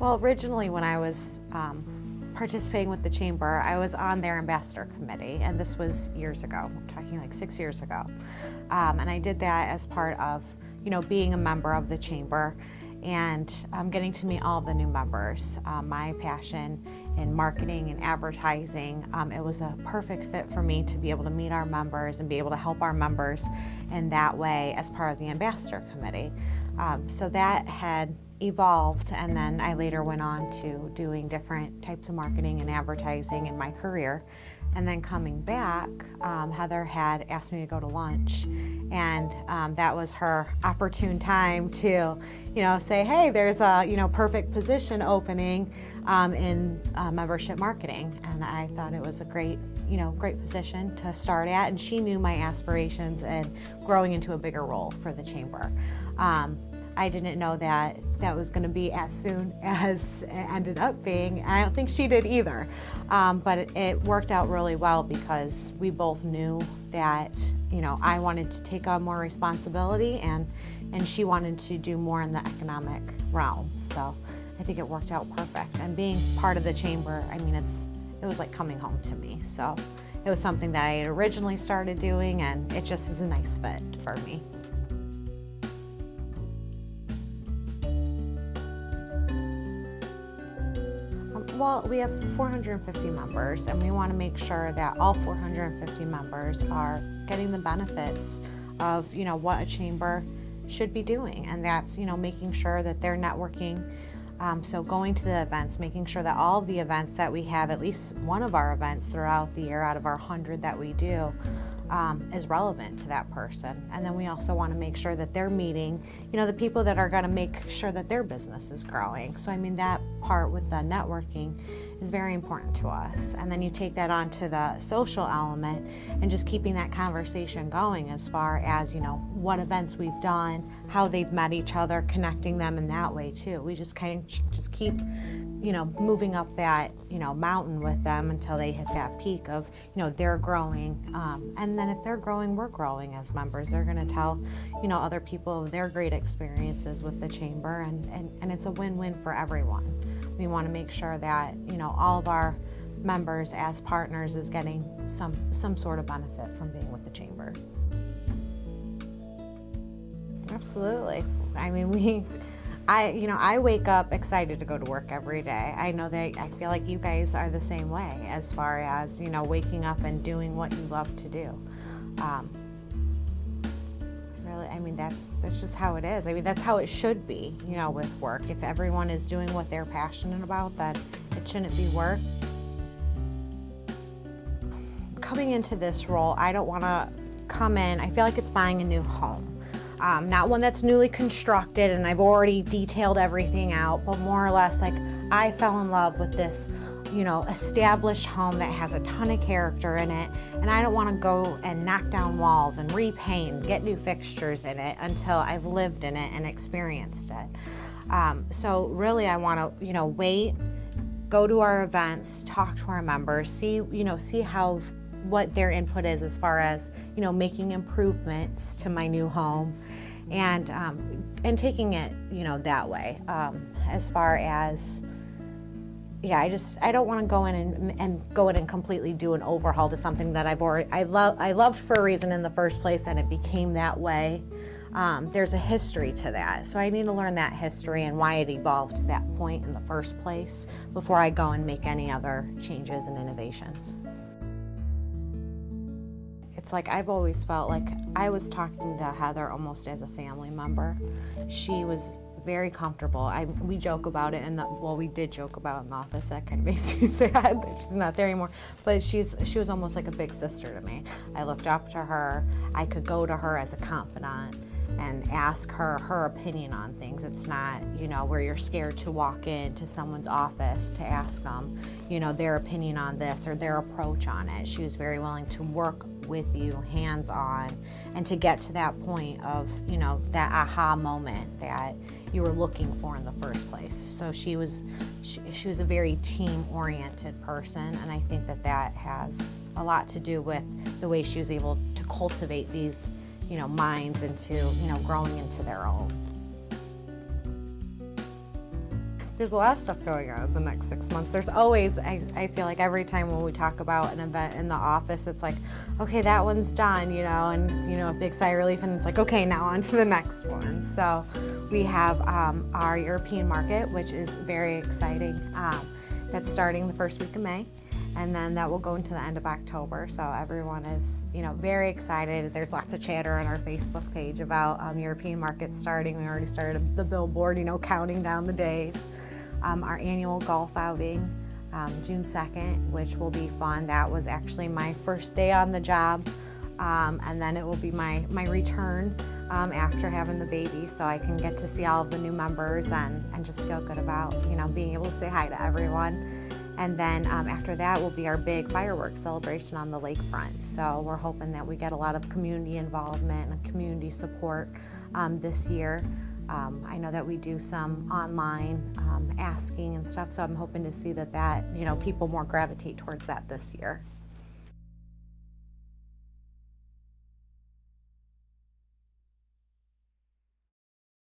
Well, originally when I was participating with the Chamber, I was on their ambassador committee, and this was years ago. I'm talking like 6 years ago. And I did that as part of, being a member of the Chamber and getting to meet all of the new members. My passion in marketing and advertising, it was a perfect fit for me to be able to meet our members and be able to help our members in that way as part of the ambassador committee. So that had evolved, and then I later went on to doing different types of marketing and advertising in my career. And then coming back, Heather had asked me to go to lunch, and that was her opportune time to, say, hey, there's a, perfect position opening in membership marketing. And I thought it was a great position to start at, and she knew my aspirations and growing into a bigger role for the Chamber. I didn't know that was going to be as soon as it ended up being, and I don't think she did either. But it worked out really well because we both knew that, I wanted to take on more responsibility and she wanted to do more in the economic realm. So I think it worked out perfect. And being part of the Chamber, it was like coming home to me. So it was something that I had originally started doing, and it just is a nice fit for me. Well, we have 450 members, and we want to make sure that all 450 members are getting the benefits of, what a chamber should be doing, and that's, making sure that they're networking. So going to the events, making sure that all of the events that we have, at least one of our events throughout the year out of our 100 that we do, is relevant to that person. And then we also want to make sure that they're meeting, the people that are going to make sure that their business is growing. So that part with the networking is very important to us. And then you take that on to the social element and just keeping that conversation going as far as, what events we've done, how they've met each other, connecting them in that way too. We just kind of just keep moving up that, mountain with them until they hit that peak of, they're growing. And then if they're growing, we're growing as members. They're going to tell, other people of their great experiences with the Chamber, and it's a win-win for everyone. We want to make sure that, all of our members as partners is getting some sort of benefit from being with the Chamber. Absolutely. I wake up excited to go to work every day. I know that I feel like you guys are the same way as far as, waking up and doing what you love to do. Really, that's just how it is. That's how it should be, with work. If everyone is doing what they're passionate about, then it shouldn't be work. Coming into this role, I don't want to come in, I feel like it's buying a new home. Not one that's newly constructed and I've already detailed everything out, but more or less like I fell in love with this, established home that has a ton of character in it, and I don't want to go and knock down walls and repaint, get new fixtures in it until I've lived in it and experienced it. So really I want to, wait, go to our events, talk to our members, see how what their input is as far as, making improvements to my new home, and taking it, that way. As far as, I don't want to go in and completely do an overhaul to something that I loved for a reason in the first place, and it became that way. There's a history to that, so I need to learn that history and why it evolved to that point in the first place before I go and make any other changes and innovations. It's like I've always felt like I was talking to Heather almost as a family member. She was very comfortable. We joke about it, we did joke about it in the office. That kind of makes me sad that she's not there anymore. But she was almost like a big sister to me. I looked up to her. I could go to her as a confidant and ask her her opinion on things. It's not, where you're scared to walk into someone's office to ask them, their opinion on this or their approach on it. She was very willing to work with you hands-on and to get to that point of, that aha moment that you were looking for in the first place. So she was a very team-oriented person, and I think that has a lot to do with the way she was able to cultivate these minds into, growing into their own. there's a lot of stuff going on in the next 6 months. There's always, I feel like every time when we talk about an event in the office, it's like, okay, that one's done, and, a big sigh of relief, and it's like, okay, now on to the next one. So we have our European market, which is very exciting. That's starting the first week of May. And then that will go into the end of October. So everyone is, very excited. There's lots of chatter on our Facebook page about European markets starting. We already started the billboard, counting down the days. Our annual golf outing, June 2nd, which will be fun. That was actually my first day on the job. And then it will be my return after having the baby, so I can get to see all of the new members and just feel good about, being able to say hi to everyone. And then after that will be our big fireworks celebration on the lakefront. So we're hoping that we get a lot of community involvement and community support this year. I know that we do some online asking and stuff, so I'm hoping to see that people more gravitate towards that this year.